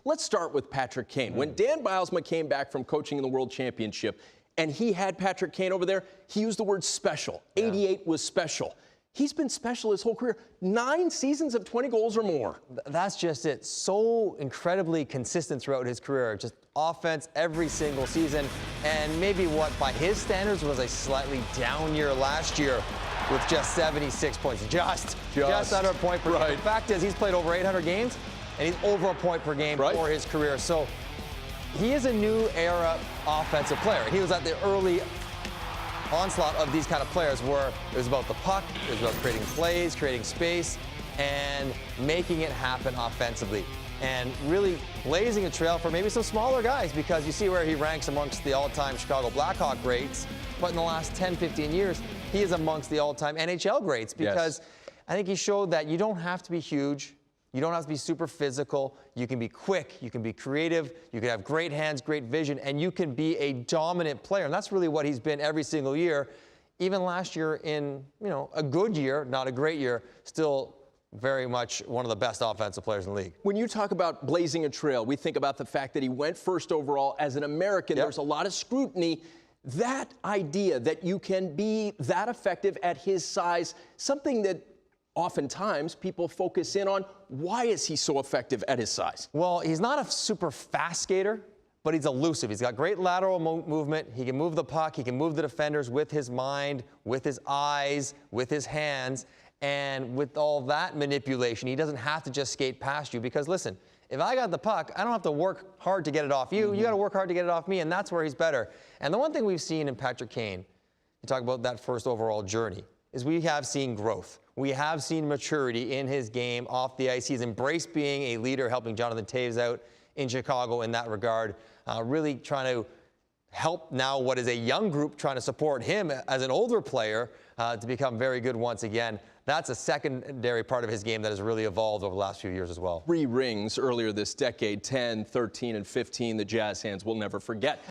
Let's start with Patrick Kane. When Dan Bilesma came back from coaching in the World Championship and he had Patrick Kane over there, he used the word special. 88 was special. He's been special his whole career. 9 seasons of 20 goals or more. That's just it. So incredibly consistent throughout his career. Just offense every single season. And maybe what, by his standards, was a slightly down year last year with just 76 points. Just under a point per game. The fact is, he's played over 800 games, and he's over a point per game for his career. So he is a new era offensive player. He was at the early onslaught of these kind of players where it was about the puck, it was about creating plays, creating space, and making it happen offensively. And really blazing a trail for maybe some smaller guys, because you see where he ranks amongst the all-time Chicago Blackhawk greats, but in the last 10, 15 years, he is amongst the all-time NHL greats, because I think he showed that you don't have to be huge, you don't have to be super physical, you can be quick, you can be creative, you can have great hands, great vision, and you can be a dominant player. And that's really what he's been every single year. Even last year in, a good year, not a great year, still very much one of the best offensive players in the league. When you talk about blazing a trail, we think about the fact that he went first overall as an American. There's a lot of scrutiny. That idea that you can be that effective at his size, something that oftentimes people focus in on, why is he so effective at his size? Well, he's not a super fast skater, but he's elusive. He's got great lateral movement. He can move the puck. He can move the defenders with his mind, with his eyes, with his hands. And with all that manipulation, he doesn't have to just skate past you, because listen, if I got the puck, I don't have to work hard to get it off you. You got to work hard to get it off me, and that's where he's better. And the one thing we've seen in Patrick Kane, you talk about that first overall journey, is we have seen growth. We have seen maturity in his game off the ice. He's embraced being a leader, helping Jonathan Toews out in Chicago in that regard, really trying to help now what is a young group trying to support him as an older player to become very good once again. That's a secondary part of his game that has really evolved over the last few years as well. 3 rings earlier this decade, 10, 13, and 15, the Jazz fans will never forget.